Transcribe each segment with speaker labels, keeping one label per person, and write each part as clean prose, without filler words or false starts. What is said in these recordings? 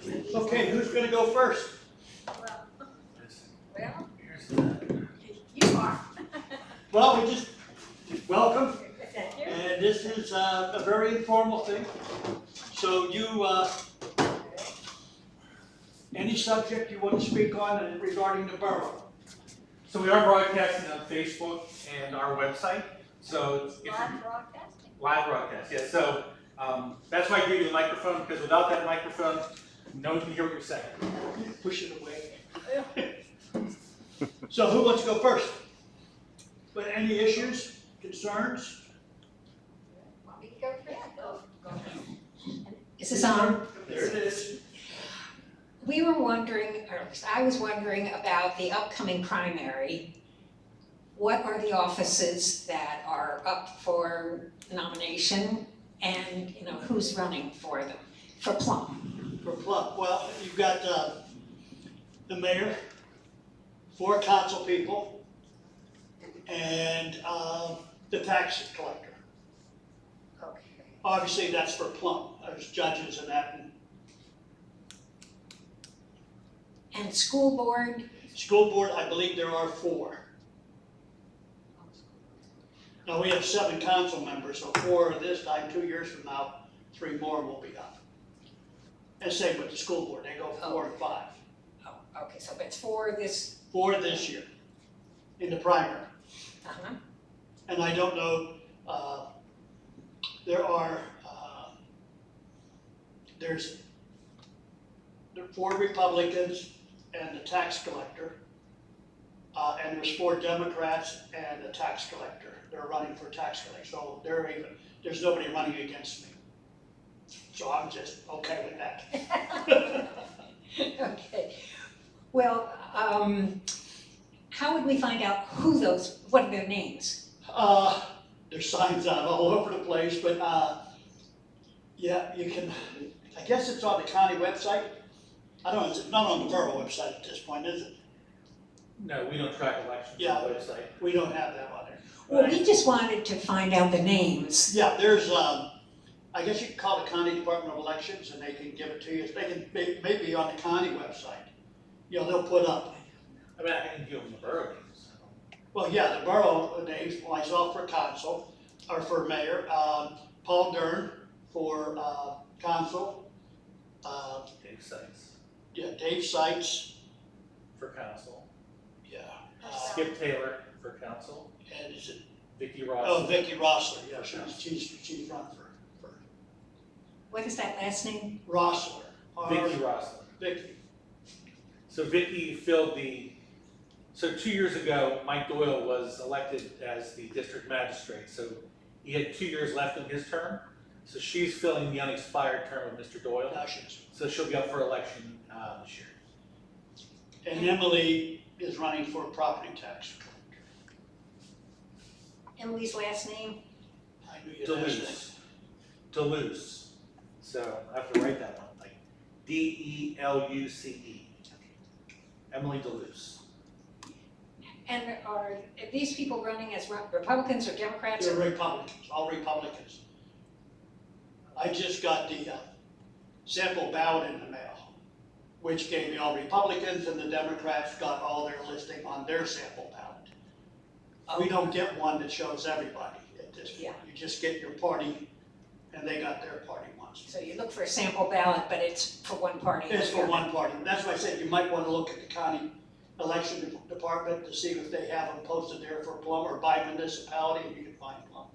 Speaker 1: Okay, who's going to go first?
Speaker 2: Well, you are.
Speaker 1: Well, we just welcome,
Speaker 2: Thank you.
Speaker 1: and this is a very informal thing. So you, any subject you want to speak on regarding the borough?
Speaker 3: So we are broadcasting on Facebook and our website. So if
Speaker 2: Live broadcasting.
Speaker 3: live broadcast, yes. So that's why I gave you the microphone, because without that microphone, no one can hear what you're saying.
Speaker 1: Push it away. So who wants to go first? But any issues, concerns?
Speaker 2: Want me to go first? Go ahead.
Speaker 4: Is this on?
Speaker 1: There it is.
Speaker 4: We were wondering, or at least I was wondering about the upcoming primary. What are the offices that are up for nomination and, who's running for them, for Plum?
Speaker 1: For Plum, well, you've got the mayor, 4 council people, and the tax collector.
Speaker 4: Okay.
Speaker 1: Obviously, that's for Plum. There's judges and that.
Speaker 4: And school board?
Speaker 1: School board, I believe there are 4. Now, we have 7 council members, so 4 this time, 2 years from now, 3 more will be up. And same with the school board, they go 4 and 5.
Speaker 4: Oh, okay, so it's for this.
Speaker 1: 4 this year, in the primary.
Speaker 4: Uh-huh.
Speaker 1: And I don't know, there are 4 Republicans and the tax collector, and there's 4 Democrats and the tax collector. They're running for tax collector, so there's nobody running against me. So I'm just okay with that.
Speaker 4: Okay. Well, how would we find out what are their names?
Speaker 1: There's signs out all over the place, but yeah, you can, I guess it's on the county website. I don't know, it's not on the borough website at this point, is it?
Speaker 3: No, we don't track elections
Speaker 1: Yeah.
Speaker 3: on the website.
Speaker 1: We don't have that on there.
Speaker 4: Well, we just wanted to find out the names.
Speaker 1: Yeah, there's, I guess you can call the county Department of Elections and they can give it to you. They can, maybe on the county website. They'll put up.
Speaker 3: I mean, I can give them the borough names.
Speaker 1: Well, yeah, the borough names, myself for council, or for mayor, Paul Dern for council,
Speaker 3: Dave Sites
Speaker 1: yeah, Dave Seitz,
Speaker 3: for council.
Speaker 1: yeah.
Speaker 3: Skip Taylor for council.
Speaker 1: And is it,
Speaker 3: Vicki Ross.
Speaker 1: oh, Vicki Rossler, yeah, she's run for
Speaker 4: What is that last name?
Speaker 1: Rossler.
Speaker 3: Vicki Rossler.
Speaker 1: Vicki.
Speaker 3: So Vicki filled so 2 years ago, Mike Doyle was elected as the district magistrate. So he had 2 years left in his term. So she's filling the unexpired term of Mr. Doyle.
Speaker 1: Now she's,
Speaker 3: So she'll be up for election this year.
Speaker 1: and Emily is running for property tax.
Speaker 4: Emily's last name?
Speaker 1: I knew you'd ask that.
Speaker 3: Deleuze. So I have to write that one, like D-E-L-U-C-E. Emily Deleuze.
Speaker 4: And are these people running as Republicans or Democrats?
Speaker 1: They're Republicans, all Republicans. I just got the sample ballot in the mail, which gave me all Republicans, and the Democrats got all their listing on their sample ballot. We don't get one that shows everybody at this point.
Speaker 4: Yeah.
Speaker 1: You just get your party, and they got their party ones.
Speaker 4: So you look for a sample ballot, but it's for one party.
Speaker 1: It's for one party. That's why I said you might want to look at the county election department to see if they have them posted there for Plum, or by municipality, and you can find Plum.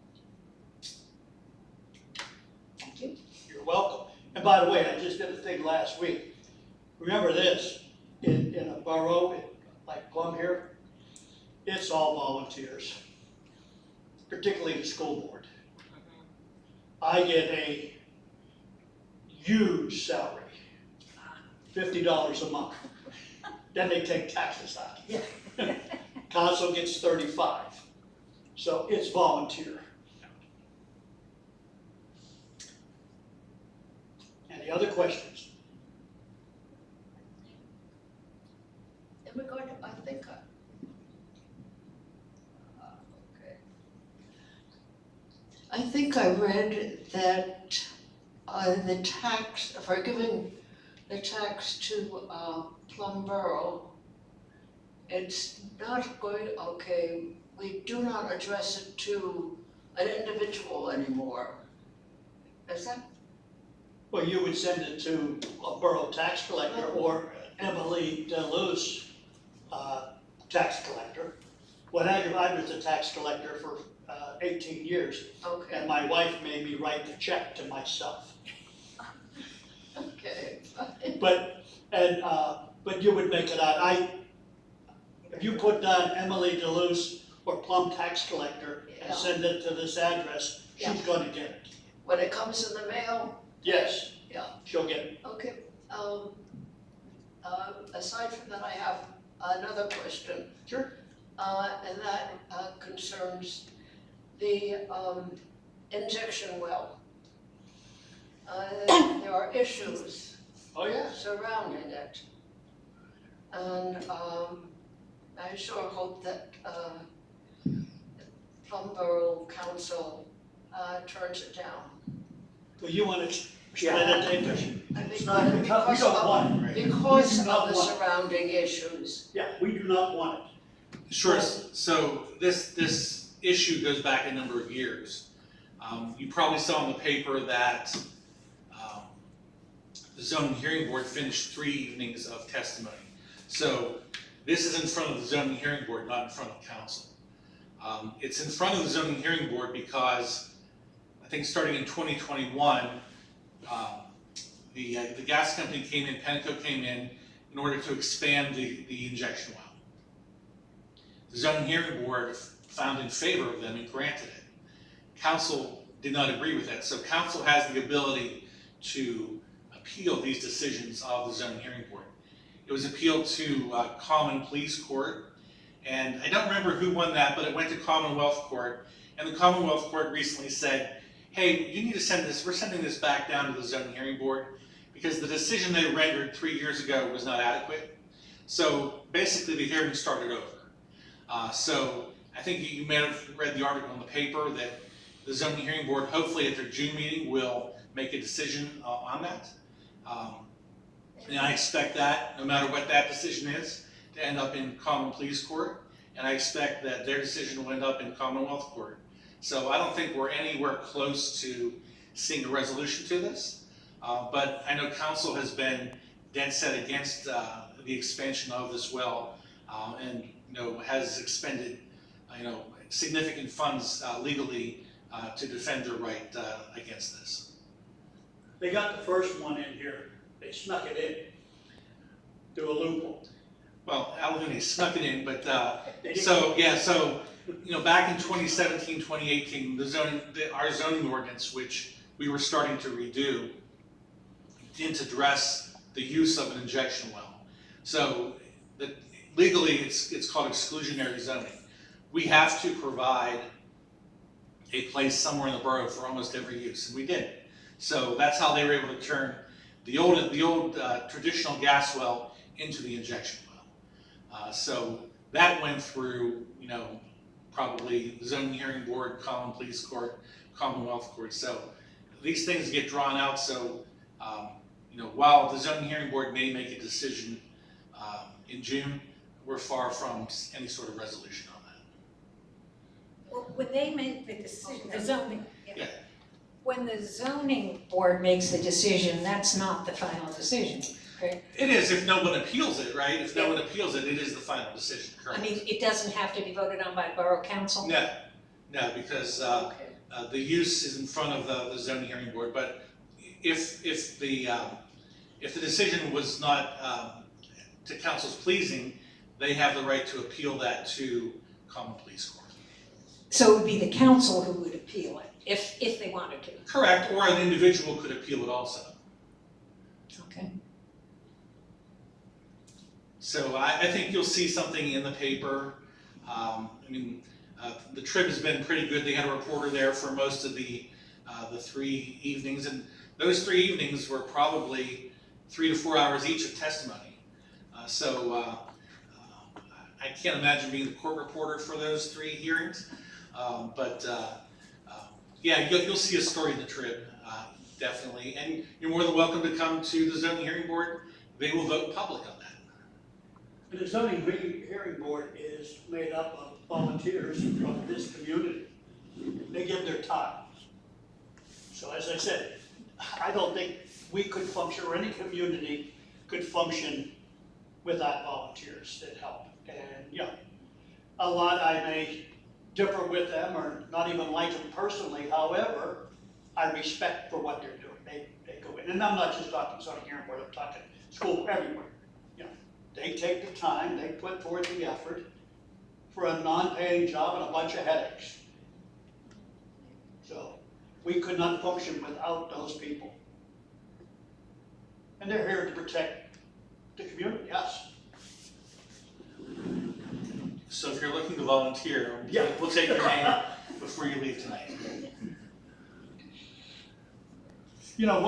Speaker 4: Thank you.
Speaker 1: You're welcome. And by the way, I just did a thing last week. Remember this, in a borough, like Plum here, it's all volunteers, particularly the school board. I get a huge salary, $50 a month. Then they take taxes out.
Speaker 4: Yeah.
Speaker 1: Council gets 35. So it's volunteer. Any other questions?
Speaker 2: In regard to, I think, okay. I think I read that the tax, for giving
Speaker 5: the tax to Plum Borough, it's not going, okay, we do not address it to an individual anymore. Is that?
Speaker 1: Well, you would send it to a borough tax collector or Emily DeLuce, tax collector. When I was a tax collector for 18 years,
Speaker 5: Okay,
Speaker 1: and my wife made me write the check to myself.
Speaker 5: okay, fine.
Speaker 1: But you would make it out. If you put down Emily DeLuce or Plum Tax Collector and
Speaker 5: Yeah.
Speaker 1: send it to this address,
Speaker 5: Yeah.
Speaker 1: she's gonna get it.
Speaker 5: When it comes in the mail,
Speaker 1: Yes.
Speaker 5: Yeah.
Speaker 1: She'll get it.
Speaker 5: okay. Aside from that, I have another question.
Speaker 1: Sure.
Speaker 5: And that concerns the injection well. There are issues
Speaker 1: Oh, yeah.
Speaker 5: surrounding it. And I sure hope that Plum Borough Council turns it down.
Speaker 1: Well, you wanna explain it, David? It's not, we
Speaker 5: Because
Speaker 1: don't
Speaker 5: of-
Speaker 1: want it, right?
Speaker 5: Because
Speaker 1: We do not
Speaker 5: of the
Speaker 1: want it.
Speaker 5: surrounding issues.
Speaker 1: Yeah, we do not want it.
Speaker 3: Sure, so this issue goes back a number of years. You probably saw in the paper that the zoning hearing board finished 3 evenings of testimony. So this is in front of the zoning hearing board, not in front of council. It's in front of the zoning hearing board because I think starting in 2021, the gas company came in, Penco came in order to expand the injection well. The zoning hearing board found in favor of them and granted it. Council did not agree with that, so council has the ability to appeal these decisions of the zoning hearing board. It was appealed to Common Pleas Court, and I don't remember who won that, but it went to Commonwealth Court, and the Commonwealth Court recently said, hey, you need to send this, we're sending this back down to the zoning hearing board because the decision they rendered 3 years ago was not adequate. So basically the hearing started over. So I think you may have read the article in the paper that the zoning hearing board, hopefully at their June meeting, will make a decision on that. And I expect that, no matter what that decision is, to end up in Common Pleas Court. And I expect that their decision will end up in Commonwealth Court. So I don't think we're anywhere close to seeing a resolution to this. But I know council has been dead set against the expansion of this well, and has expended significant funds legally to defend their right against this.
Speaker 1: They got the first one in here, they snuck it in through a loophole.
Speaker 3: Well, I don't think they snuck it in, but
Speaker 1: They didn't-
Speaker 3: so back in 2017, 2018, our zoning ordinance, which we were starting to redo, didn't address the use of an injection well. So legally, it's called exclusionary zoning. We have to provide a place somewhere in the borough for almost every use, and we did. So that's how they were able to turn the old traditional gas well into the injection well. So that went through, probably the zoning hearing board, Common Pleas Court, Commonwealth Court. So these things get drawn out. So while the zoning hearing board may make a decision in June, we're far from any sort of resolution on that.
Speaker 4: Well, when they make the decision, the zoning.
Speaker 3: Yeah.
Speaker 4: When the zoning board makes the decision, that's not the final decision, correct?
Speaker 3: It is if no one appeals it, right? If no one appeals it, it is the final decision,
Speaker 4: I
Speaker 3: correct?
Speaker 4: mean, it doesn't have to be voted on by borough council?
Speaker 3: No, because
Speaker 5: Okay.
Speaker 3: the use is in front of the zoning hearing board, but if the decision was not to council's pleasing, they have the right to appeal that to Common Pleas Court.
Speaker 4: So it would be the council who would appeal it, if they wanted to.
Speaker 3: Correct, or an individual could appeal it also.
Speaker 4: Okay.
Speaker 3: So I think you'll see something in the paper. The trip has been pretty good. They had a reporter there for most of the 3 evenings, and those 3 evenings were probably 3 to 4 hours each of testimony. I can't imagine being the court reporter for those 3 hearings, but you'll see a story in the trip. definitely. And you're more than welcome to come to the zoning hearing board. They will vote public on that.
Speaker 1: And the zoning hearing board is made up of volunteers from this community. They give their time. So as I said, I don't think we could function, or any community could function without volunteers that help. And, yeah, a lot I may differ with them or not even like them personally. However, I respect for what they're doing. They go in, and I'm not just talking zoning hearing board, I'm talking school, everywhere. You know, they take the time, they put forth the effort for a non-paying job and a bunch of headaches. So we could not function without those people. And they're here to protect the community, yes.
Speaker 3: So if you're looking to volunteer,
Speaker 1: Yeah.
Speaker 3: we'll take your name before you leave tonight.
Speaker 1: You know, a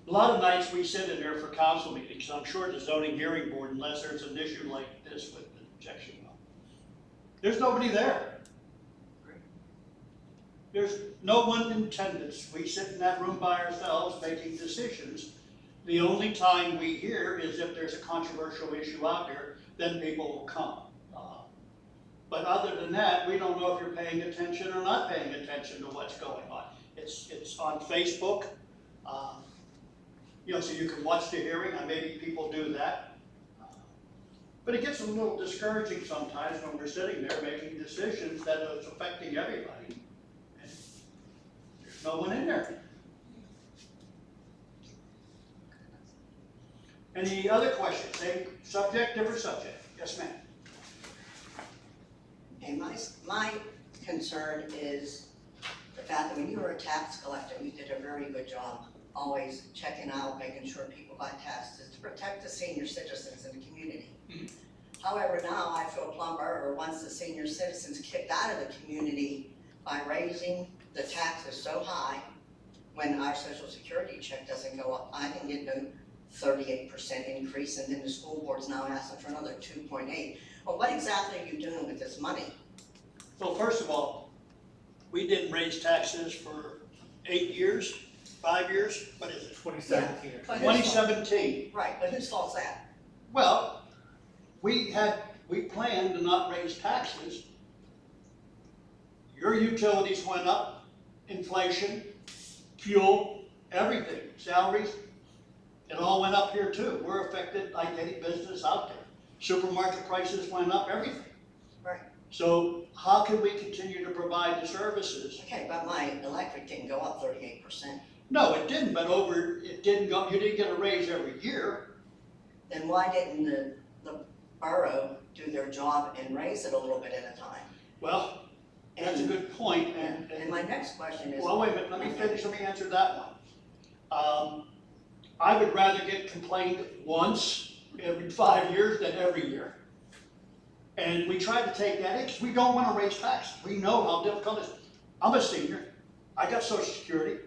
Speaker 1: lot of nights we sit in there for council meetings. I'm sure the zoning hearing board, unless there's an issue like this with the objection, there's nobody there. There's no one in attendance. We sit in that room by ourselves making decisions. The only time we hear is if there's a controversial issue out there, then people will come. But other than that, we don't know if you're paying attention or not paying attention to what's going on. It's on Facebook, you know, so you can watch the hearing, and maybe people do that. But it gets a little discouraging sometimes when we're sitting there making decisions that is affecting everybody. And there's no one in there. Any other questions? Same subject, different subject? Yes, ma'am.
Speaker 6: Okay, my concern is the fact that when you were a tax collector, you did a very good job always checking out, making sure people got taxes to protect the senior citizens in the community. However, now I feel Plum Boro wants the senior citizens kicked out of the community by raising the taxes so high when our social security check doesn't go up. I can get no 38% increase, and then the school board's now asking for another 2.8. Well, what exactly are you doing with this money?
Speaker 1: Well, first of all, we didn't raise taxes for 8 years, 5 years, what is it?
Speaker 3: 2017 or
Speaker 6: But
Speaker 1: 2017.
Speaker 6: Right, but whose fault's that?
Speaker 1: Well, we planned to not raise taxes. Your utilities went up, inflation, fuel, everything, salaries, it all went up here too. We're affected like any business out there. Supermarket prices went up, everything.
Speaker 6: Right.
Speaker 1: So how can we continue to provide the services?
Speaker 6: Okay, but my electric didn't go up 38%.
Speaker 1: No, it didn't, but it didn't go, you didn't get a raise every year.
Speaker 6: Then why didn't the borough do their job and raise it a little bit at a time?
Speaker 1: Well, that's a good point,
Speaker 6: And my next question is.
Speaker 1: well, wait a minute, let me finish, let me answer that one. I would rather get complained once every 5 years than every year. And we try to take that in, because we don't want to raise taxes. We know how difficult it is. I'm a senior, I got Social Security.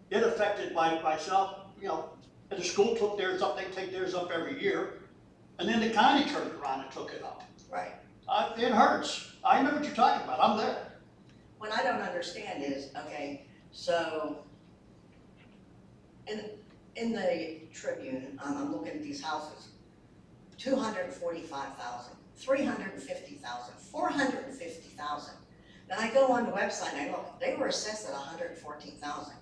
Speaker 1: It affected myself, you know, and the school took theirs up, they take theirs up every year. And then the county turned around and took it up.
Speaker 6: Right.
Speaker 1: It hurts. I know what you're talking about, I'm there.
Speaker 6: What I don't understand is, okay, so in the Tribune, I'm looking at these houses, 245,000, 350,000, 450,000. Then I go on the website and I look, they were assessed at 114,000.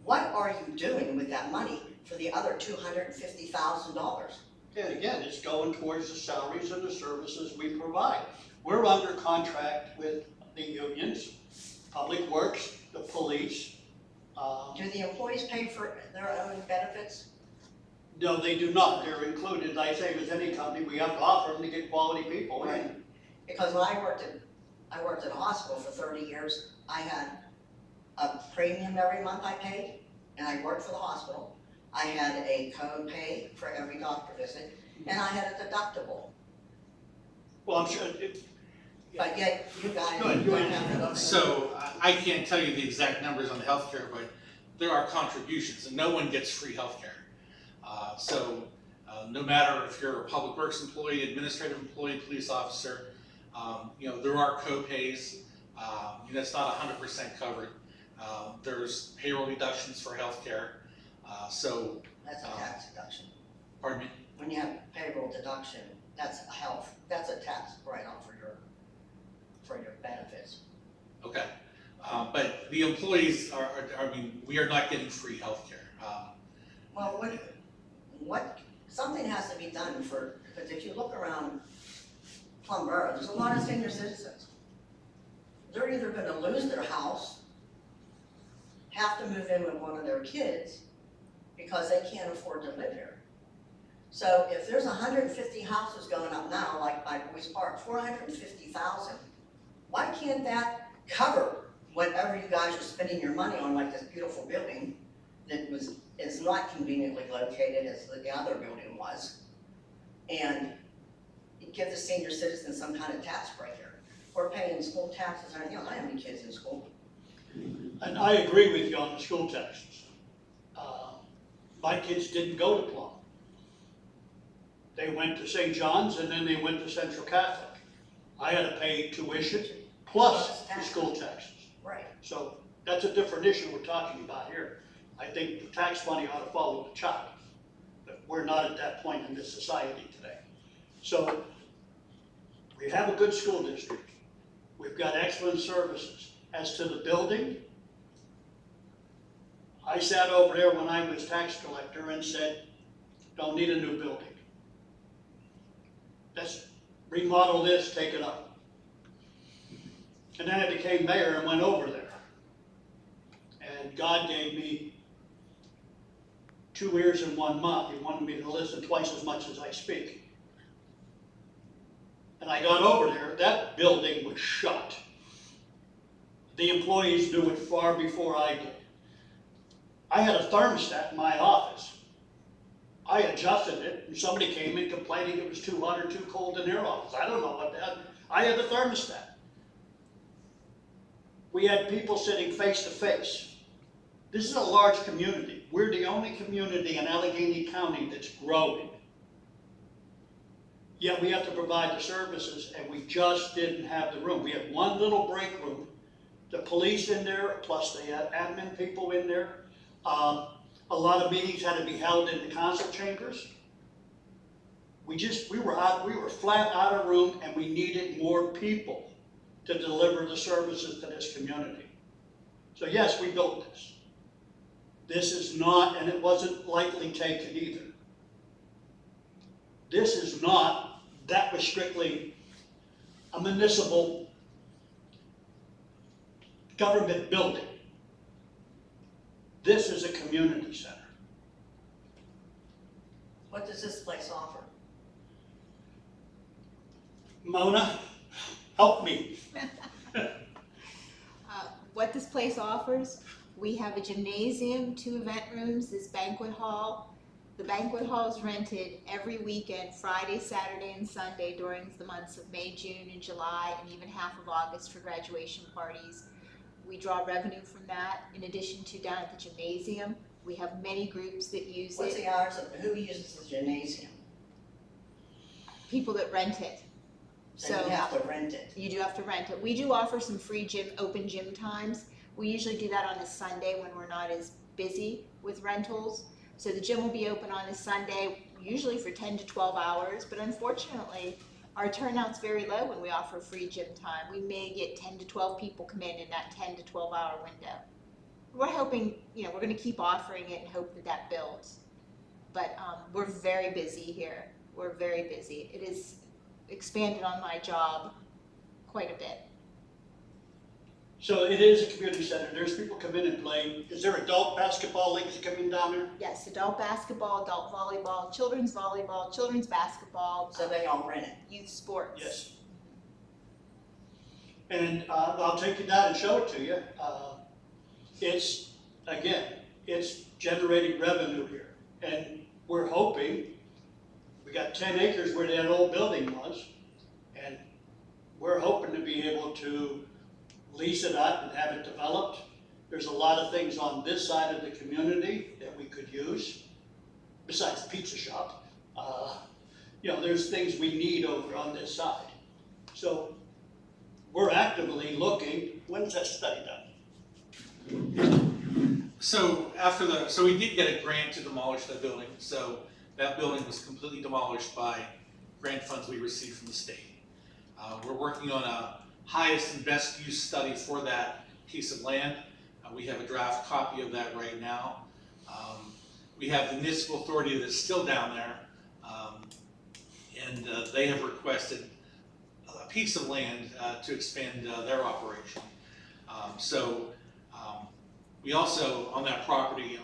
Speaker 6: What are you doing with that money for the other $250,000?
Speaker 1: And again, it's going towards the salaries and the services we provide. We're under contract with the unions, Public Works, the police.
Speaker 6: Do the employees pay for their own benefits?
Speaker 1: No, they do not. They're included, I say, as any company, we have to offer them to get quality people.
Speaker 6: Right. Because when I worked at a hospital for 30 years, I had a premium every month I paid, and I worked for the hospital. I had a co-pay for every doctor visit, and I had a deductible.
Speaker 1: Well, I'm sure,
Speaker 6: But yet, you guys
Speaker 1: Go ahead,
Speaker 6: don't have to go.
Speaker 3: So I can't tell you the exact numbers on the healthcare, but there are contributions, and no one gets free healthcare. No matter if you're a public works employee, administrative employee, police officer, you know, there are co-pays. You know, it's not 100% covered. There's payroll deductions for healthcare. So,
Speaker 6: That's a tax deduction.
Speaker 3: pardon me?
Speaker 6: When you have payroll deduction, that's a tax write-off for your benefits.
Speaker 3: Okay. But the employees we are not getting free healthcare.
Speaker 6: Well, something has to be done because if you look around Plum Boro, there's a lot of senior citizens. They're either gonna lose their house, have to move in with one of their kids, because they can't afford to live here. So if there's 150 houses going up now, like by Boys Park, 450,000, why can't that cover whatever you guys are spending your money on, like this beautiful building that is not conveniently located as the other building was, and give the senior citizens some kind of tax break here? Or paying school taxes, I don't have any kids in school.
Speaker 1: And I agree with you on the school taxes. My kids didn't go to Plum. They went to St. John's and then they went to Central Catholic. I had to pay tuition plus the school taxes.
Speaker 6: Right.
Speaker 1: So that's a different issue we're talking about here. I think the tax money ought to follow the child, but we're not at that point in this society today. So we have a good school district. We've got excellent services. As to the building, I sat over there when I was tax collector and said, don't need a new building. Let's remodel this, take it up. And then I became mayor and went over there. And God gave me 2 ears and 1 mouth. He wanted me to listen twice as much as I speak. And I got over there, that building was shut. The employees knew it far before I did. I had a thermostat in my office. I adjusted it, and somebody came in complaining it was too hot or too cold in their office. I don't know what that, I had the thermostat. We had people sitting face to face. This is a large community. We're the only community in Allegheny County that's growing. Yet we have to provide the services, and we just didn't have the room. We had one little break room, the police in there, plus the admin people in there. A lot of meetings had to be held in the council chambers. We were flat out of room, and we needed more people to deliver the services to this community. So yes, we built this. This is not, and it wasn't lightly taken either. This is not, that was strictly a municipal government building. This is a community center.
Speaker 6: What does this place offer?
Speaker 1: Mona, help me.
Speaker 7: What this place offers, we have a gymnasium, 2 event rooms, this banquet hall. The banquet hall is rented every weekend, Friday, Saturday, and Sunday during the months of May, June, and July, and even half of August for graduation parties. We draw revenue from that. In addition to down at the gymnasium, we have many groups that use
Speaker 6: What's
Speaker 7: it.
Speaker 6: the hours of, who uses the gymnasium?
Speaker 7: People that rent it.
Speaker 6: So you have to rent it.
Speaker 7: You do have to rent it. We do offer some free open gym times. We usually do that on a Sunday when we're not as busy with rentals. So the gym will be open on a Sunday, usually for 10 to 12 hours, but unfortunately, our turnout's very low when we offer free gym time. We may get 10 to 12 people come in that 10 to 12 hour window. We're hoping, we're gonna keep offering it and hope that that builds. But we're very busy here. We're very busy. It has expanded on my job quite a bit.
Speaker 1: So it is a community center. There's people come in and play. Is there adult basketball leagues coming down there?
Speaker 7: Yes, adult basketball, adult volleyball, children's basketball,
Speaker 6: So they all rent it.
Speaker 7: youth sports.
Speaker 1: Yes. And I'll take you down and show it to you. It's generating revenue here. And we're hoping, we got 10 acres where that old building was, and we're hoping to be able to lease it out and have it developed. There's a lot of things on this side of the community that we could use, besides the pizza shop. There's things we need over on this side. So we're actively looking. When's that study done?
Speaker 3: So so we did get a grant to demolish that building, so that building was completely demolished by grant funds we received from the state. We're working on a highest and best use study for that piece of land. We have a draft copy of that right now. We have the municipal authority that's still down there, and they have requested a piece of land to expand their operation. We also, on that property,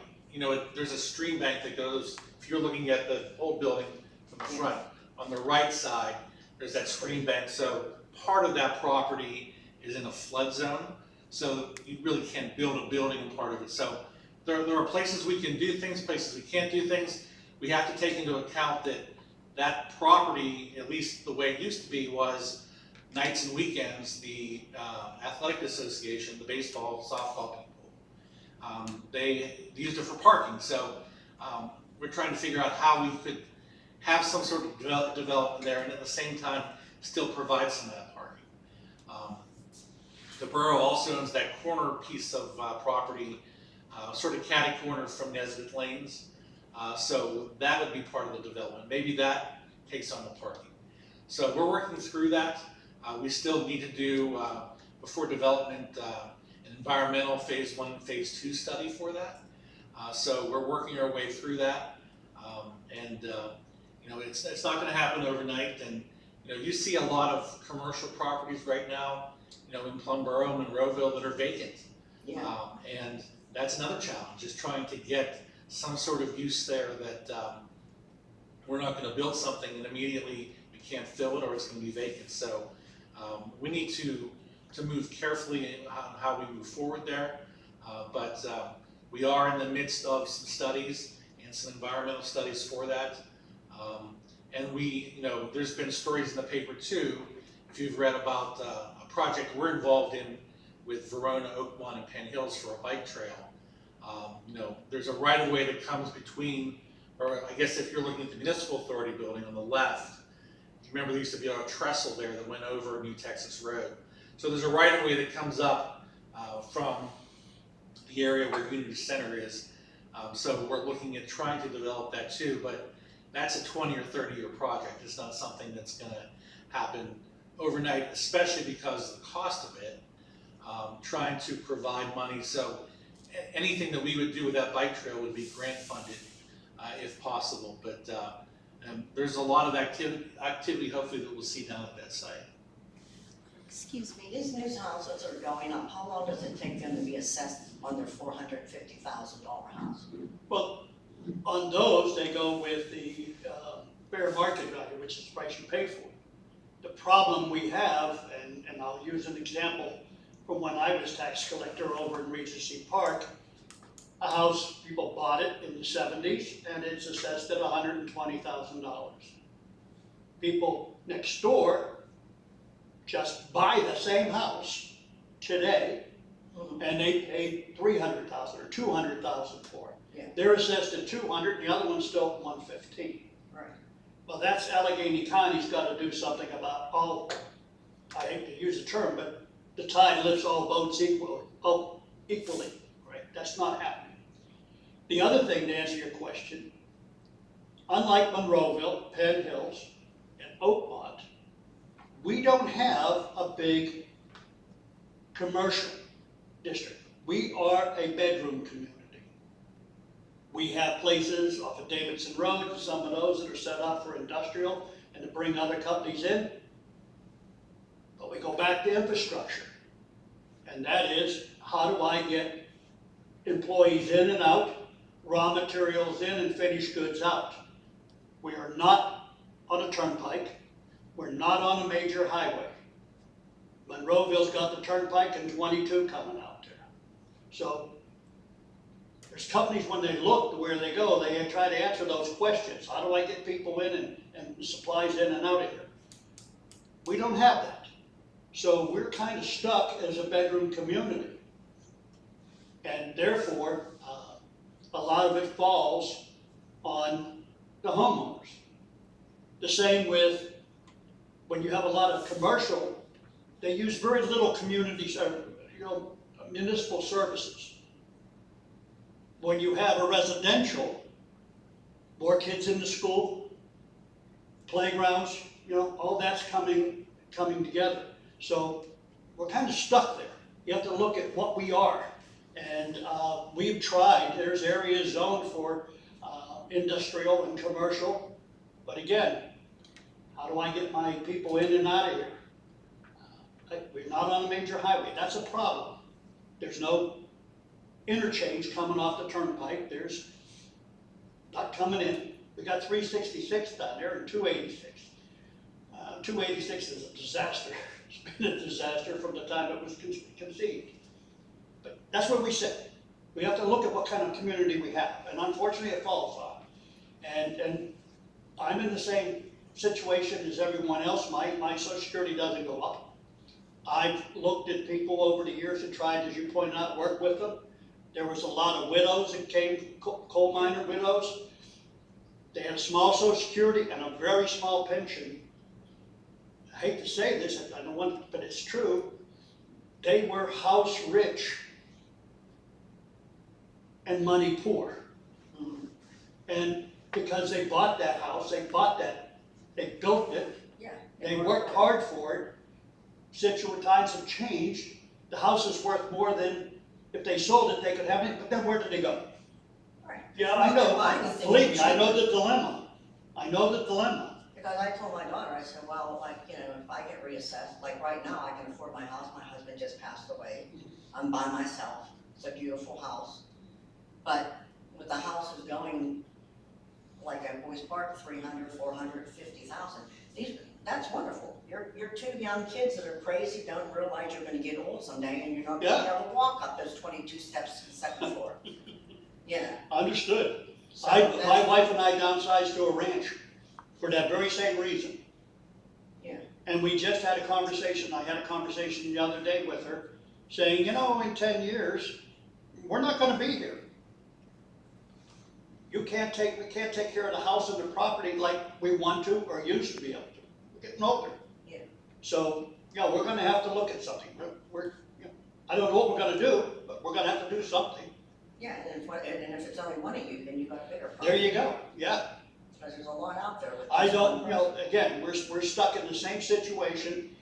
Speaker 3: there's a stream bank that goes, if you're looking at the old building from the front, on the right side, there's that stream bank. So part of that property is in a flood zone, so you really can't build a building in part of it. So there are places we can do things, places we can't do things. We have to take into account that that property, at least the way it used to be, was nights and weekends, the athletic association, the baseball, softball people, they used it for parking. So we're trying to figure out how we could have some sort of development there and at the same time still provide some of that parking. The borough also owns that corner piece of property, sort of catty corner from Nesbitt Lanes. So that would be part of the development. Maybe that takes on the parking. So we're working through that. We still need to do, before development, an environmental phase 1 and phase 2 study for that. So we're working our way through that. It's not going to happen overnight. And you see a lot of commercial properties right now, in Plum Boro, Monroeville, that are vacant.
Speaker 6: Yeah.
Speaker 3: And that's another challenge, is trying to get some sort of use there that we're not going to build something and immediately we can't fill it or it's going to be vacant. So we need to move carefully on how we move forward there. But we are in the midst of some studies and some environmental studies for that. And there's been stories in the paper too, if you've read about a project we're involved in with Verona, Oakmont, and Penn Hills for a bike trail. There's a right-of-way that comes between, or I guess if you're looking at the municipal authority building on the left, you remember there used to be a trestle there that went over New Texas Road. So there's a right-of-way that comes up from the area where Unity Center is. So we're looking at trying to develop that too, but that's a 20 or 30-year project. It's not something that's going to happen overnight, especially because of the cost of it, trying to provide money. So anything that we would do with that bike trail would be grant funded if possible. But there's a lot of activity hopefully that we'll see down at that site.
Speaker 7: Excuse me.
Speaker 6: These new houses are going up. How long does it take them to be assessed on their $450,000 house?
Speaker 1: Well, on those, they go with the fair market value, which is the price you pay for it. The problem we have, and I'll use an example from when I was tax collector over in Regency Park, a house, people bought it in the 70s and it's assessed at $120,000. People next door just buy the same house today and they paid $300,000 or $200,000 for it.
Speaker 6: Yeah.
Speaker 1: They're assessed at $200,000, the other one's still at $115,000.
Speaker 6: Right.
Speaker 1: Well, that's Allegheny County's got to do something about I hate to use the term, but the tide lifts all boats equally, right? That's not happening. The other thing, to answer your question, unlike Monroeville, Penn Hills, and Oakmont, we don't have a big commercial district. We are a bedroom community. We have places off of Davidson Road, some of those that are set up for industrial and to bring other companies in. But we go back to infrastructure. And that is, how do I get employees in and out, raw materials in and finished goods out? We are not on a turnpike. We're not on a major highway. Monroeville's got the turnpike and 22 coming out there. So there's companies, when they look to where they go, they try to answer those questions. How do I get people in and supplies in and out of here? We don't have that. So we're kind of stuck as a bedroom community. And therefore, a lot of it falls on the homeowners. The same with when you have a lot of commercial, they use very little communities, municipal services. when you have a residential, more kids in the school, playgrounds, all that's coming together. So we're kind of stuck there. You have to look at what we are. And we've tried, there's areas zoned for industrial and commercial. But again, how do I get my people in and out of here? We're not on a major highway, that's a problem. There's no interchange coming off the turnpike, there's not coming in. We got 366 down there and 286. 286 is a disaster. It's been a disaster from the time it was conceived. But that's where we sit. We have to look at what kind of community we have, and unfortunately it falls on. And I'm in the same situation as everyone else. My Social Security doesn't go up. I've looked at people over the years and tried, as you pointed out, work with them. There was a lot of widows that came, coal miner widows. They had a small Social Security and a very small pension. I hate to say this, I don't want, but it's true. They were house rich and money poor. And because they bought that house, they built it,
Speaker 6: Yeah.
Speaker 1: they worked hard for it. Times have changed. The house is worth more than, if they sold it, they could have it, but then where did they go?
Speaker 6: Right.
Speaker 1: Yeah, I know,
Speaker 6: Buy anything
Speaker 1: believe me,
Speaker 6: cheap.
Speaker 1: I know the dilemma. I know the dilemma.
Speaker 6: Because I told my daughter, I said, well, if I get reassessed, like right now, I can afford my house, my husband just passed away. I'm by myself, it's a beautiful house. But with the houses going, like at Boys Park, 300, 400, 50,000, that's wonderful. You're two young kids that are crazy, don't realize you're gonna get old someday and you're not gonna be able to walk up those 22 steps to the second floor. Yeah.
Speaker 1: Understood.
Speaker 6: So
Speaker 1: My
Speaker 6: that's-
Speaker 1: wife and I downsized to a ranch for that very same reason.
Speaker 6: Yeah.
Speaker 1: And we just had a conversation, I had a conversation the other day with her, saying, in 10 years, we're not gonna be here. We can't take care of the house and the property like we want to or used to be able to. We're getting older.
Speaker 6: Yeah.
Speaker 1: So, we're gonna have to look at something. I don't know what we're gonna do, but we're gonna have to do something.
Speaker 6: Yeah, and if it's only one of you, then you've got a bigger problem.
Speaker 1: There you go, yeah.
Speaker 6: Because there's a lot out there with.
Speaker 1: I don't, again, we're stuck in the same situation.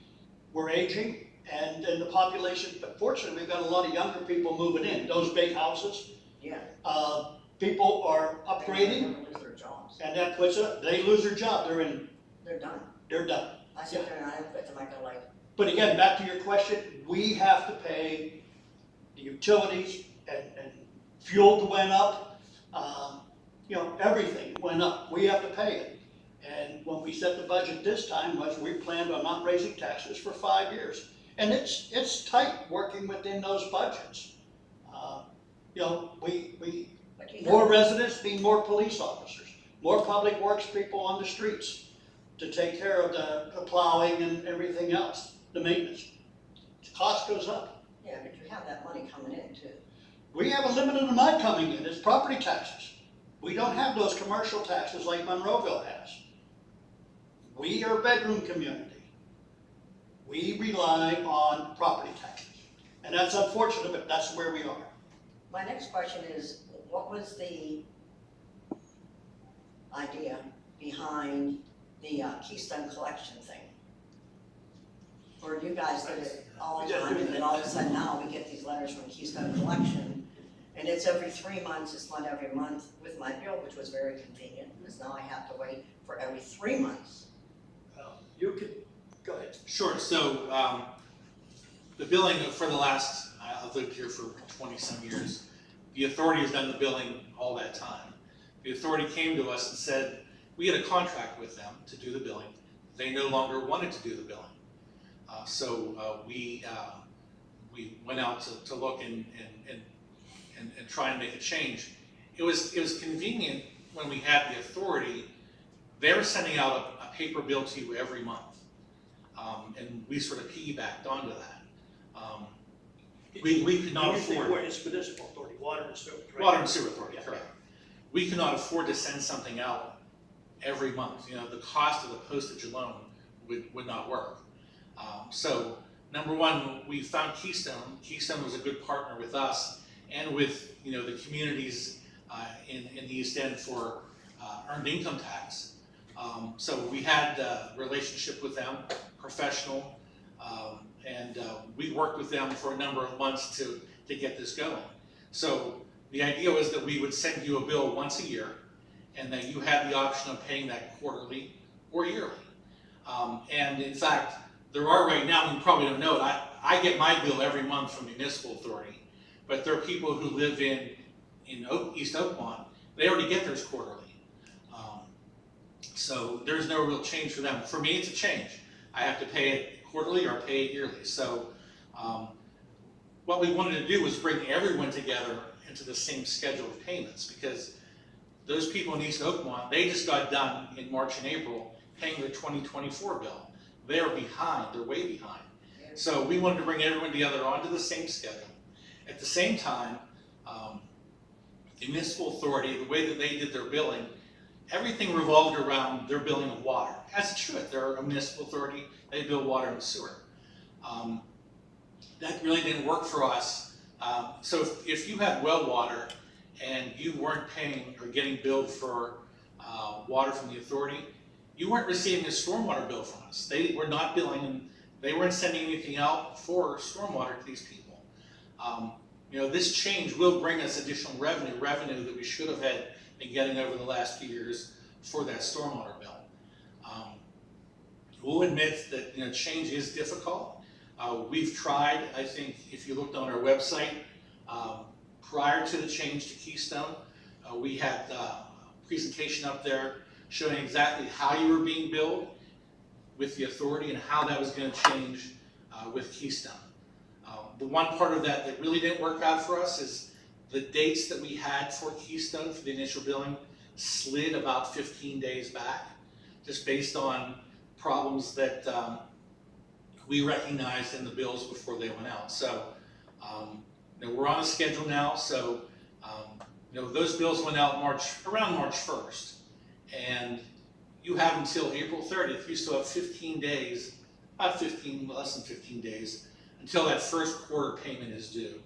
Speaker 1: We're aging and the population, but fortunately, we've got a lot of younger people moving in, those big houses.
Speaker 6: Yeah.
Speaker 1: People are
Speaker 6: They're
Speaker 1: upgrading
Speaker 6: gonna lose their jobs.
Speaker 1: and that they lose their job,
Speaker 6: They're done.
Speaker 1: they're done.
Speaker 6: I sit there and I look at them, I go like,
Speaker 1: But again, back to your question, we have to pay the utilities and fuel went up, everything went up. We have to pay it. And when we set the budget this time we planned on not raising taxes for 5 years. And it's tight working within those budgets.
Speaker 6: but
Speaker 1: More residents mean more police officers, more public works people on the streets to take care of the plowing and everything else, the maintenance. The cost goes up.
Speaker 6: Yeah, but you have that money coming in too.
Speaker 1: We have a limited amount coming in, it's property taxes. We don't have those commercial taxes like Monroeville has. We are a bedroom community. We rely on property taxes. And that's unfortunate, but that's where we are.
Speaker 6: My next question is, what was the idea behind the Keystone Collection thing? Where you guys did it all the time, and then all of a sudden now we get these letters from Keystone Collection, and it's every 3 months, it's not every month with my bill, which was very convenient, because now I have to wait for every 3 months.
Speaker 1: You could, go ahead.
Speaker 8: Sure, so the billing for the last, I've lived here for 20-some years. The authority has done the billing all that time. The authority came to us and said, we had a contract with them to do the billing. They no longer wanted to do the billing. So we went out to look and try and make a change. It was convenient when we had the authority. They were sending out a paper bill to you every month. And we sort of piggybacked onto that. We could not afford.
Speaker 1: It's municipal authority, water and sewer. Right?
Speaker 8: Water and sewer authority,
Speaker 1: Yeah.
Speaker 8: correct. We could not afford to send something out every month. The cost of the postage alone would not work. So number one, we found Keystone. Keystone was a good partner with us and with, the communities in the East End for earned income tax. So we had a relationship with them, professional, and we worked with them for a number of months to get this going. So the idea was that we would send you a bill once a year, and that you had the option of paying that quarterly or yearly. And in fact, there are right now, you probably don't know it, I get my bill every month from Municipal Authority, but there are people who live in East Oakmont, they already get theirs quarterly. So there's no real change for them. For me, it's a change. I have to pay it quarterly or pay it yearly. So what we wanted to do was bring everyone together into the same schedule of payments, because those people in East Oakmont, they just got done in March and April paying their 2024 bill. They're behind, they're way behind. So we wanted to bring everyone together onto the same schedule. At the same time, the Municipal Authority, the way that they did their billing, everything revolved around their billing of water. As it should, they're a municipal authority, they bill water and sewer. That really didn't work for us. So if you had well water and you weren't paying or getting billed for water from the authority, you weren't receiving a stormwater bill from us. They were not billing, and they weren't sending anything out for stormwater to these people. This change will bring us additional revenue that we should have had been getting over the last few years for that stormwater bill. We'll admit that change is difficult. We've tried. I think if you looked on our website, prior to the change to Keystone, we had a presentation up there showing exactly how you were being billed with the authority and how that was going to change with Keystone. The one part of that really didn't work out for us is the dates that we had for Keystone for the initial billing slid about 15 days back, just based on problems that we recognized in the bills before they went out. So we're on a schedule now. So those bills went out around March 1st, and you have until April 30th. You still have 15 days, less than 15 days, until that first quarter payment is due.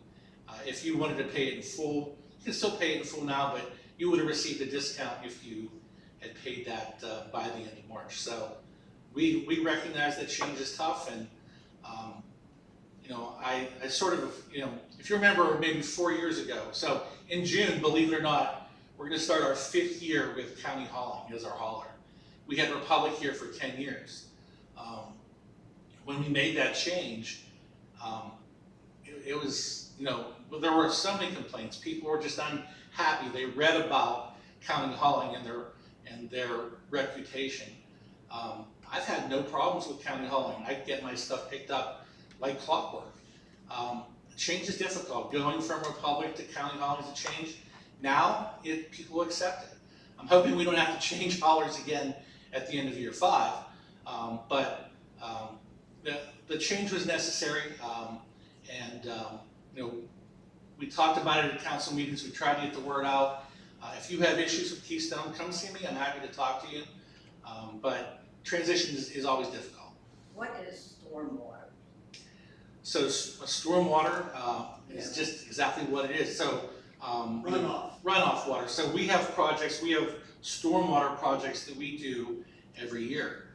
Speaker 8: If you wanted to pay it in full, you can still pay it in full now, but you would have received a discount if you had paid that by the end of March. So we recognize that change is tough, and I sort of, if you remember maybe 4 years ago, so in June, believe it or not, we're going to start our 5th year with County Hauling as our hauler. We had Republic here for 10 years. When we made that change, it was, there were so many complaints. People were just unhappy. They read about County Hauling and their reputation. I've had no problems with County Hauling. I get my stuff picked up like clockwork. Change is difficult. Going from Republic to County Hauling is a change. Now, people accept it. I'm hoping we don't have to change haulers again at the end of year 5. But the change was necessary. We talked about it at council meetings. We tried to get the word out. If you have issues with Keystone, come see me. I'm happy to talk to you. But transition is always difficult.
Speaker 6: What is stormwater?
Speaker 8: So stormwater is just exactly what it is. So runoff water. So we have projects. We have stormwater projects that we do every year.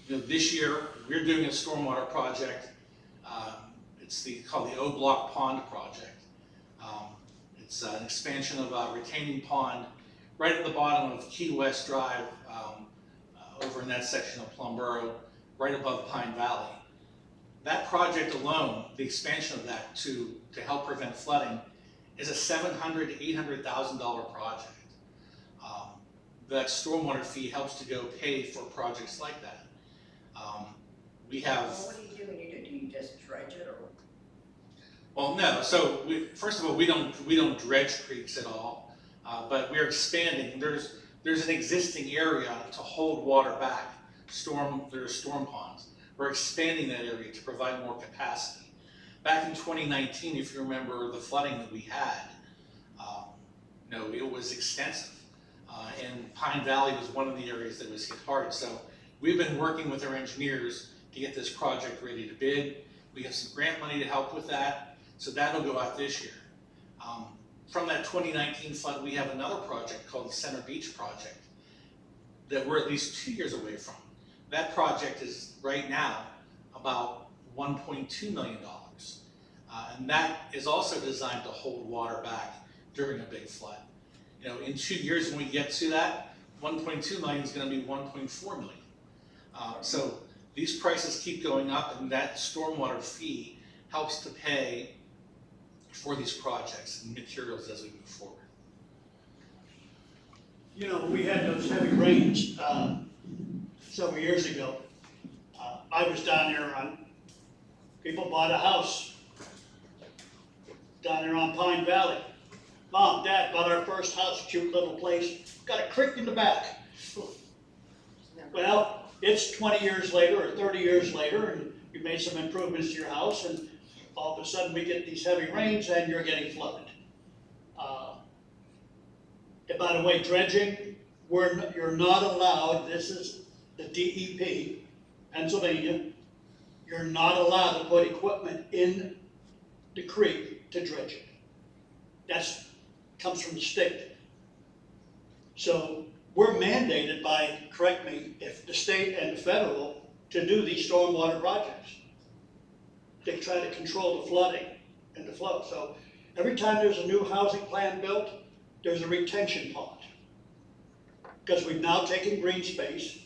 Speaker 8: This year we're doing a stormwater project. It's called the O Block Pond Project. It's an expansion of a retaining pond right at the bottom of Key West Drive, over in that section of Plum Boro, right above Pine Valley. That project alone, the expansion of that to help prevent flooding, is a $700,000 to $800,000 project. That stormwater fee helps to go pay for projects like that. We have.
Speaker 6: Well, what do you do when you do? Do you just dredge it, or?
Speaker 8: Well, no. So first of all, we don't dredge creeks at all, but we're expanding. There's an existing area to hold water back. There are storm ponds. We're expanding that area to provide more capacity. Back in 2019, if you remember the flooding that we had, it was extensive. And Pine Valley was one of the areas that was hit hard. So we've been working with our engineers to get this project ready to bid. We have some grant money to help with that. So that'll go out this year. From that 2019 fund, we have another project called the Center Beach Project that we're at least 2 years away from. That project is right now about $1.2 million. And that is also designed to hold water back during a big flood. You know, in 2 years when we get to that, 1.2 million is going to be 1.4 million. So these prices keep going up, and that stormwater fee helps to pay for these projects and materials as we move forward.
Speaker 1: You know, we had those heavy rains several years ago. I was down there people bought a house down there on Pine Valley. Mom, Dad bought our first house, cute little place, got a creek in the back. Well, it's 20 years later or 30 years later, and you made some improvements to your house, and all of a sudden we get these heavy rains and you're getting flooded. And by the way, dredging, you're not allowed, this is the DEP, Pennsylvania, you're not allowed to put equipment in the creek to dredge it. That's comes from the state. So we're mandated by, correct me, if the state and the federal, to do these stormwater projects. They try to control the flooding and the flow. So every time there's a new housing plan built, there's a retention pond. Because we've now taken green space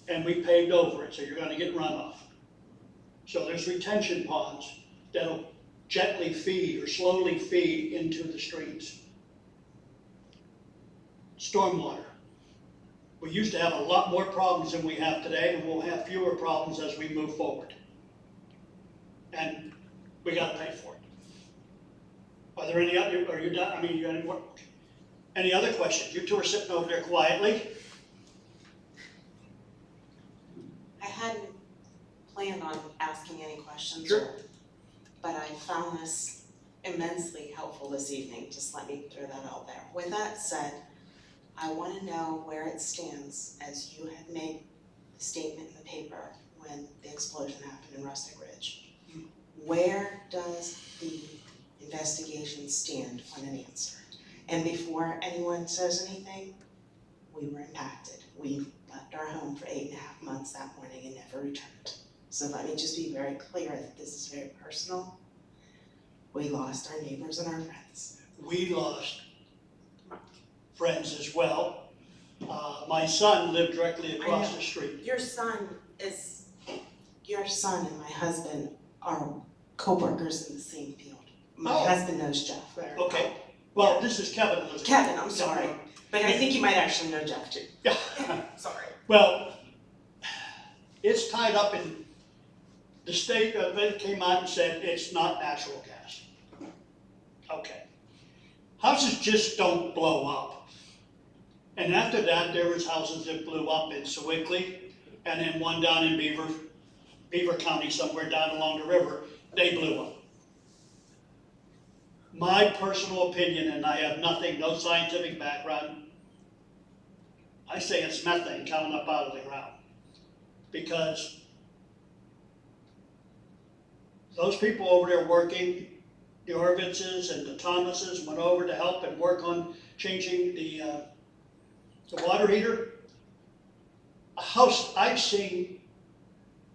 Speaker 1: and we paved over it, so you're gonna get runoff. So there's retention ponds that'll gently feed or slowly feed into the streams. Stormwater. We used to have a lot more problems than we have today, and we'll have fewer problems as we move forward. And we gotta pay for it. Are there any other, are you done? I mean, you got any more? Any other questions? You two are sitting over there quietly.
Speaker 9: I hadn't planned on asking any questions.
Speaker 1: Sure.
Speaker 9: But I found this immensely helpful this evening, just let me throw that out there. With that said, I want to know where it stands as you had made the statement in the paper when the explosion happened in Rustic Ridge. Where does the investigation stand on an answer? And before anyone says anything, we were impacted. We left our home for 8.5 months that morning and never returned. So let me just be very clear that this is very personal. We lost our neighbors and our friends.
Speaker 1: We lost friends as well. My son lived directly across the street.
Speaker 9: Your son and my husband are co-workers in the same field. My
Speaker 1: Oh.
Speaker 9: husband knows Jeff.
Speaker 1: Okay, well, this is Kevin.
Speaker 9: Kevin, I'm sorry. But I think you might actually know Jeff too.
Speaker 1: Yeah.
Speaker 9: Sorry.
Speaker 1: Well, it's tied up in, the state of it came out and said it's not natural gas. Okay. Houses just don't blow up. And after that, there was houses that blew up in Sewickley, and then one down in Beaver County, somewhere down along the river, they blew up. My personal opinion, and I have nothing, no scientific background, I say it's methane coming up out of the ground. Because those people over there working, the Orvitzes and the Thomases went over to help and work on changing the water heater. A house, I've seen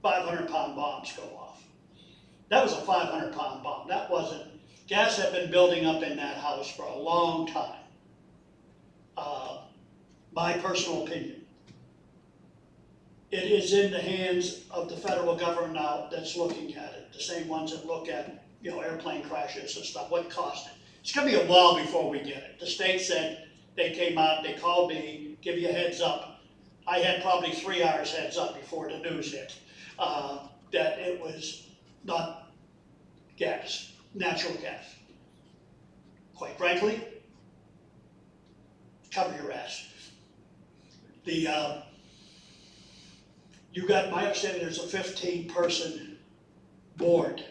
Speaker 1: 500-pound bombs go off. That was a 500-pound bomb. That wasn't, gas had been building up in that house for a long time. My personal opinion. It is in the hands of the federal government now that's looking at it, the same ones that look at, you know, airplane crashes and stuff, what cost it. It's gonna be a while before we get it. The state said, they came out, they called me, give you a heads up. I had probably 3 hours heads up before the news hit, that it was not gas, natural gas. Quite frankly, cover your ass. You got, my understanding, there's a 15-person board.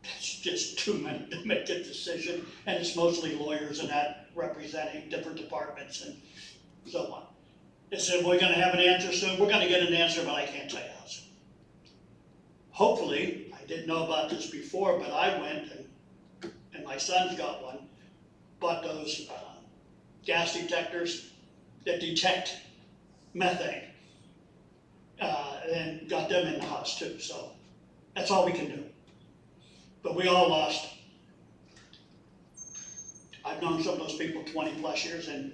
Speaker 1: That's just too many to make a decision, and it's mostly lawyers and that representing different departments and so on. They said, we're gonna have an answer soon. We're gonna get an answer, but I can't tell you how soon. Hopefully, I didn't know about this before, but I went and and my son's got one, bought those gas detectors that detect methane. And got them in the house too, so that's all we can do. But we all lost. I've known some of those people 20 plus years, and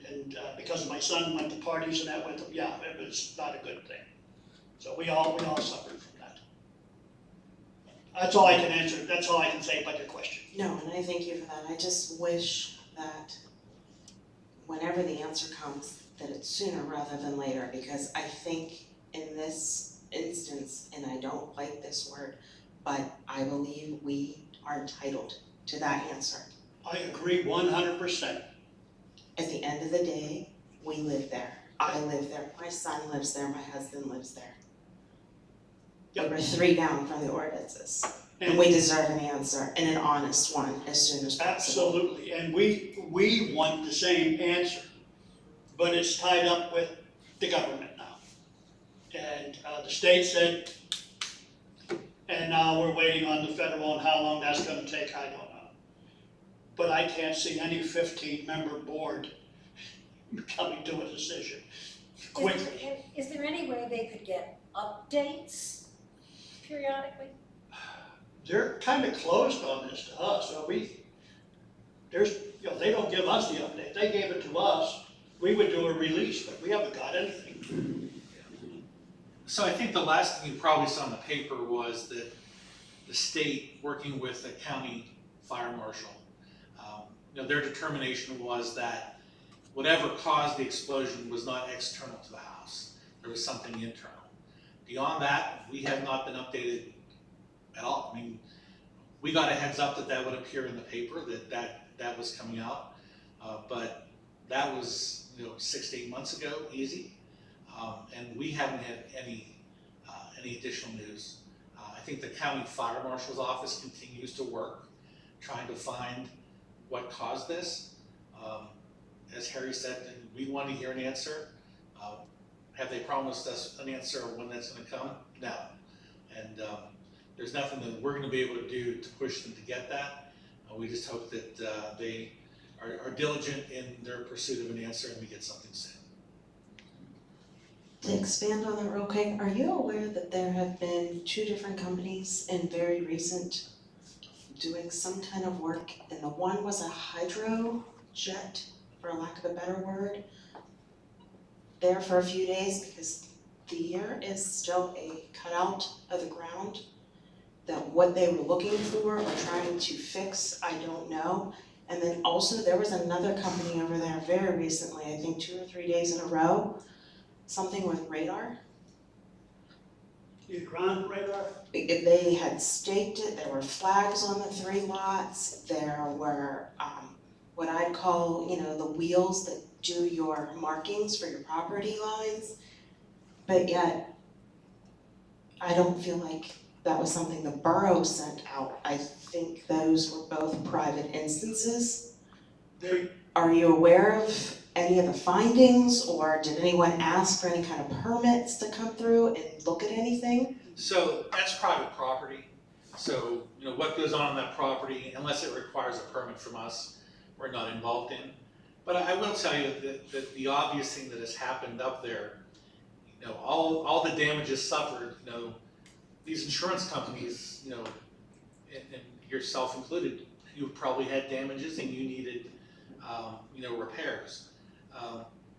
Speaker 1: because my son went to parties and that with them, yeah, it was not a good thing. So we all suffered from that. That's all I can answer, that's all I can say about your question.
Speaker 9: No, and I thank you for that. I just wish that whenever the answer comes, that it's sooner rather than later, because I think in this instance, and I don't like this word, but I believe we are entitled to that answer.
Speaker 1: I agree 100%.
Speaker 9: At the end of the day, we live there. I live there. My son lives there. My husband lives there.
Speaker 1: Yep.
Speaker 9: We're 3 down from the ordinances. And we deserve an answer, and an honest one, as soon as possible.
Speaker 1: Absolutely, and we want the same answer, but it's tied up with the government now. And the state said, and now we're waiting on the federal, and how long that's gonna take, I don't know. But I can't see any 15-member board coming to a decision quickly.
Speaker 2: Is there any way they could get updates periodically?
Speaker 1: They're kind of closed on this to us, so they don't give us the update, they gave it to us, we would do a release, but we haven't got anything.
Speaker 8: So I think the last thing you probably saw in the paper was that the state, working with the county fire marshal, their determination was that whatever caused the explosion was not external to the house. There was something internal. Beyond that, we have not been updated at all. I mean, we got a heads up that would appear in the paper, that was coming out, but that was 6 to 8 months ago, easy, and we haven't had any additional news. I think the county fire marshal's office continues to work, trying to find what caused this. As Harry said, we want to hear an answer. Have they promised us an answer when that's going to come? No. And there's nothing that we're going to be able to do to push them to get that. We just hope that they are diligent in their pursuit of an answer and we get something soon.
Speaker 9: To expand on that real quick, are you aware that there have been 2 different companies in very recent doing some kind of work, and the one was a hydro jet, for lack of a better word, there for a few days because the air is still a cutout of the ground, that what they were looking for or trying to fix, I don't know. And then also there was another company over there very recently, I think 2 or 3 days in a row, something with radar.
Speaker 1: Your ground radar?
Speaker 9: They had staked it, there were flags on the 3 lots, there were what I'd call, the wheels that do your markings for your property lines, but yet I don't feel like that was something the borough sent out. I think those were both private instances. Are you aware of any of the findings, or did anyone ask for any kind of permits to come through and look at anything?
Speaker 8: So that's private property. So, what goes on that property, unless it requires a permit from us, we're not involved in. But I will tell you that the obvious thing that has happened up there, all the damages suffered, these insurance companies, and yourself included, you probably had damages and you needed, repairs.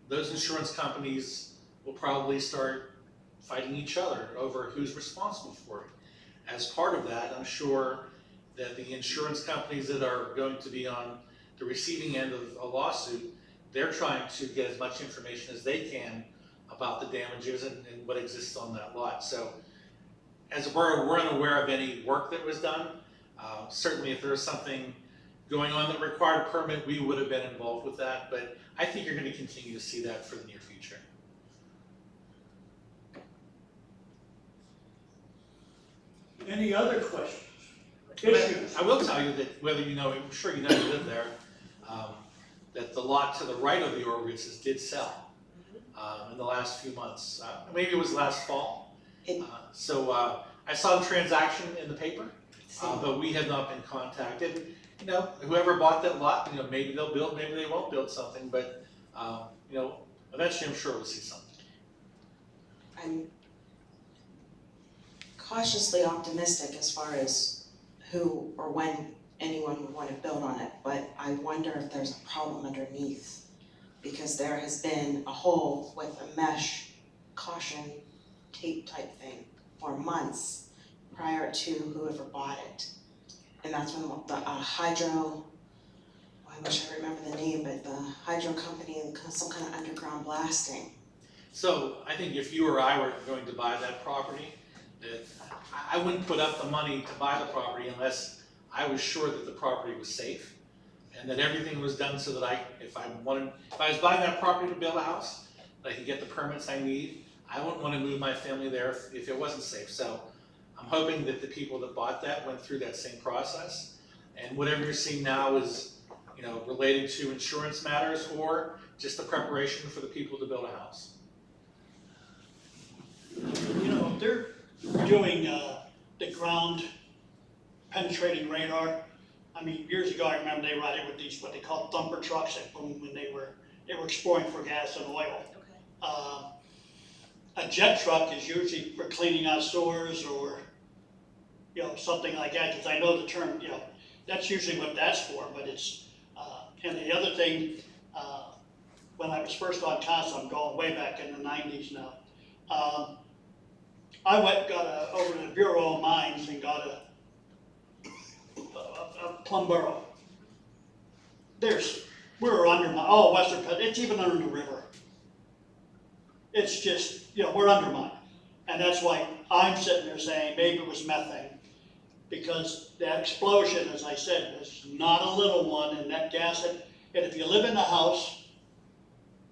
Speaker 8: Those insurance companies will probably start fighting each other over who's responsible for it. As part of that, I'm sure that the insurance companies that are going to be on the receiving end of a lawsuit, they're trying to get as much information as they can about the damages and what exists on that lot. So as a borough, we're unaware of any work that was done. Certainly if there was something going on that required a permit, we would have been involved with that, but I think you're going to continue to see that for the near future.
Speaker 1: Any other questions? Issues?
Speaker 8: I will tell you that whether I'm sure you live there, that the lot to the right of the Orvitzes did sell in the last few months. Maybe it was last fall. So I saw the transaction in the paper. but we have not been contacted. You know, whoever bought that lot, you know, maybe they'll build, maybe they won't build something, but, you know, eventually I'm sure we'll see something.
Speaker 9: I'm cautiously optimistic as far as who or when anyone would want to build on it, but I wonder if there's a problem underneath, because there has been a hole with a mesh caution tape type thing for months prior to whoever bought it. And that's when the hydro, I wish I remember the name, but the hydro company and some kind of underground blasting.
Speaker 8: So I think if you or I were going to buy that property, that I wouldn't put up the money to buy the property unless I was sure that the property was safe and that everything was done so that if I was buying that property to build a house, that I could get the permits I need. I wouldn't want to move my family there if it wasn't safe. So I'm hoping that the people that bought that went through that same process. And whatever you're seeing now is, you know, related to insurance matters or just the preparation for the people to build a house.
Speaker 1: You know, they're doing the ground penetrating radar. I mean, years ago, I remember they ride it with these, what they call thumper trucks that boom when they were exploring for gas and oil. A jet truck is usually for cleaning out sewers or, you know, something like that, because I know the term, you know, that's usually what that's for, but it's, and the other thing, when I was first on council, I'm going way back in the 90s now, I got over to the Bureau of Mines and got a Plum Boro. We're under Western Penn, it's even under the river. It's just, you know, we're undermined. And that's why I'm sitting there saying maybe it was methane. Because that explosion, as I said, was not a little one, and that gas, and if you live in a house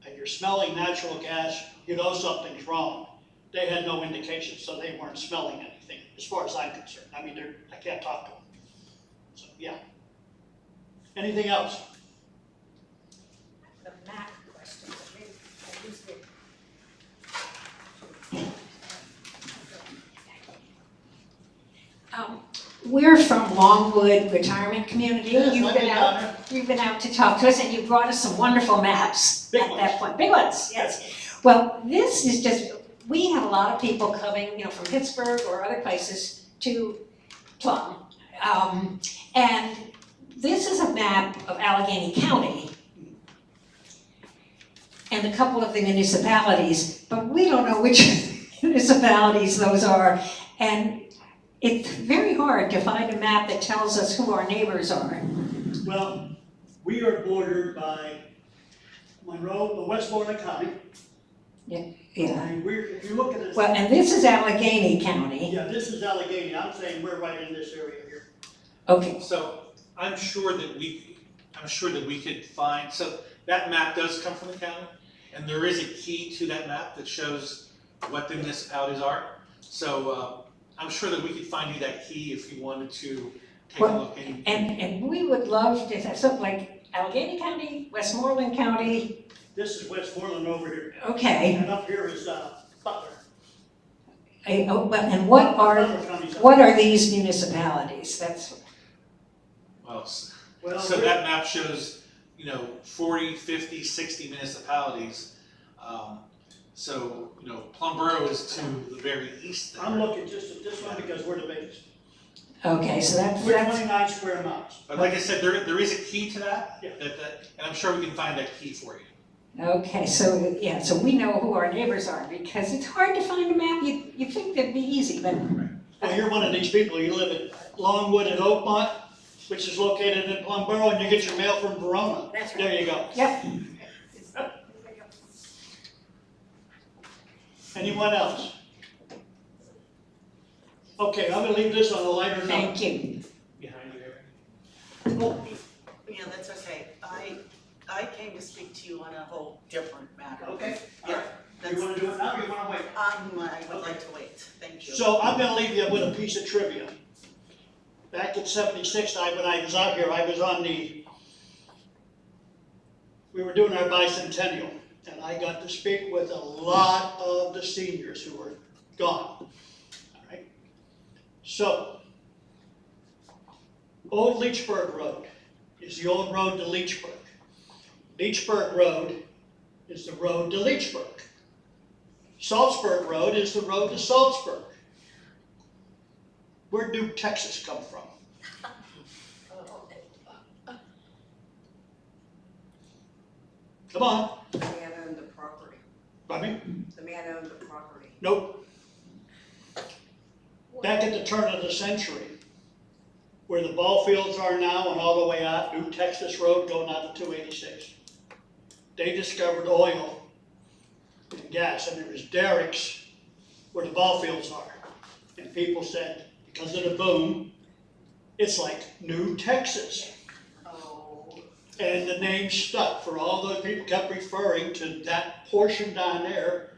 Speaker 1: and you're smelling natural gas, you know something's wrong. They had no indication, so they weren't smelling anything, as far as I'm concerned. I mean, I can't talk to them. So, yeah. Anything else?
Speaker 2: The map question, I used it.
Speaker 4: We're from Longwood Retirement Community.
Speaker 1: Yes,
Speaker 4: You've
Speaker 1: I've
Speaker 4: been
Speaker 1: been
Speaker 4: out,
Speaker 1: down there.
Speaker 4: you've been out to talk to us, and you brought us some wonderful maps
Speaker 1: Big
Speaker 4: at
Speaker 1: ones.
Speaker 4: that point. Big ones, yes. Well, this is just, we have a lot of people coming, you know, from Pittsburgh or other places to Plum. And this is a map of Allegheny County and a couple of the municipalities, but we don't know which municipalities those are. And it's very hard to find a map that tells us who our neighbors are.
Speaker 1: Well, we are bordered by Westmoreland County.
Speaker 4: Yeah.
Speaker 1: And if you look at this.
Speaker 4: Well, and this is Allegheny County.
Speaker 1: Yeah, this is Allegheny. I'm saying we're right in this area here.
Speaker 4: Okay,
Speaker 8: So I'm sure that we could find, so that map does come from the county, and there is a key to that map that shows what the municipalities are. So I'm sure that we could find you that key if you wanted to take a look.
Speaker 4: and we would love to have something like Allegheny County, Westmoreland County,
Speaker 1: This is Westmoreland over here.
Speaker 4: okay.
Speaker 1: And up here is Butler.
Speaker 4: And
Speaker 1: Butler County's up
Speaker 4: what are these municipalities? That's,
Speaker 8: Well,
Speaker 1: Well,
Speaker 8: so that map shows, you know, 40, 50, 60 municipalities. So, you know, Plum Boro is to the very east there.
Speaker 1: I'm looking just at this one because we're the biggest.
Speaker 4: okay, so
Speaker 1: We're
Speaker 4: that's,
Speaker 1: 29 square miles.
Speaker 8: But like I said, there is a key to that,
Speaker 1: Yeah.
Speaker 8: and I'm sure we can find that key for you.
Speaker 4: okay, so, yeah, so we know who our neighbors are, because it's hard to find a map. You think that'd be easy, but,
Speaker 1: Well, you're one of these people. You live in Longwood and Oakmont, which is located in Plum Boro, and you get your mail from Verona.
Speaker 2: That's right.
Speaker 1: There you go.
Speaker 4: yep.
Speaker 1: Anyone else? Okay, I'm gonna leave this on a lighter note.
Speaker 4: Thank you.
Speaker 8: Behind you there.
Speaker 10: Well, yeah, that's okay. I came to speak to you on a whole different matter.
Speaker 1: Okay, all
Speaker 10: Yeah,
Speaker 1: right.
Speaker 10: that's,
Speaker 1: You wanna do it now or you wanna wait?
Speaker 10: I would like to wait. Thank you.
Speaker 1: So I'm gonna leave you with a piece of trivia. Back in '76, when I was out here, I was we were doing our bicentennial, and I got to speak with a lot of the seniors who were gone, all right? So, Old Leechburg Road is the old road to Leechburg. Leechburg Road is the road to Leechburg. Salzburg Road is the road to Salzburg. Where'd New Texas come from? Come on,
Speaker 6: The man owned the property.
Speaker 1: pardon me?
Speaker 6: The man owned the property.
Speaker 1: Nope. Back at the turn of the century, where the ball fields are now and all the way out, New Texas Road going out to 286. They discovered oil and gas, and there was derricks where the ball fields are. And people said, because of the boom, it's like New Texas.
Speaker 6: Oh.
Speaker 1: And the name stuck for all those people kept referring to that portion down there.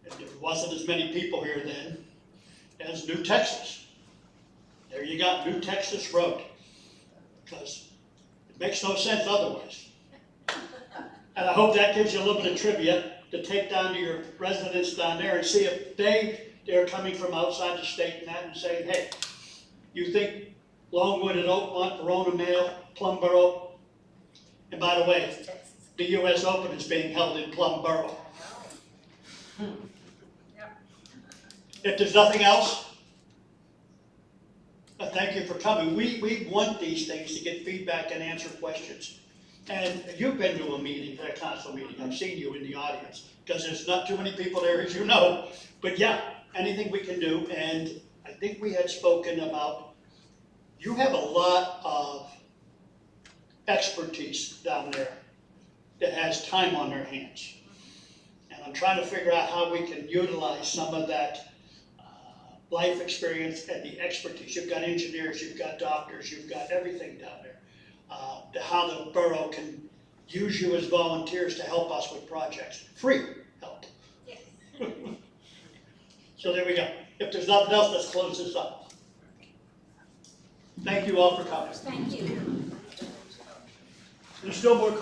Speaker 1: And there wasn't as many people here then as New Texas. There you got New Texas Road, because it makes no sense otherwise. And I hope that gives you a little bit of trivia to take down to your residents down there and see if they're coming from outside the state and that and saying, hey, you think Longwood and Oakmont, Verona, Mail, Plum Boro, and by the way, the US Open is being held in Plum Boro. If there's nothing else, thank you for coming. We want these things to get feedback and answer questions. And you've been to a meeting, a council meeting, I've seen you in the audience, because there's not too many people there, as you know. But yeah, anything we can do, and I think we had spoken about, you have a lot of expertise down there that has time on their hands. And I'm trying to figure out how we can utilize some of that life experience and the expertise. You've got engineers, you've got doctors, you've got everything down there. How the borough can use you as volunteers to help us with projects. Free help. So there we go. If there's nothing else, let's close this up. Thank you all for coming.
Speaker 2: Thank you.
Speaker 1: There's still more comments.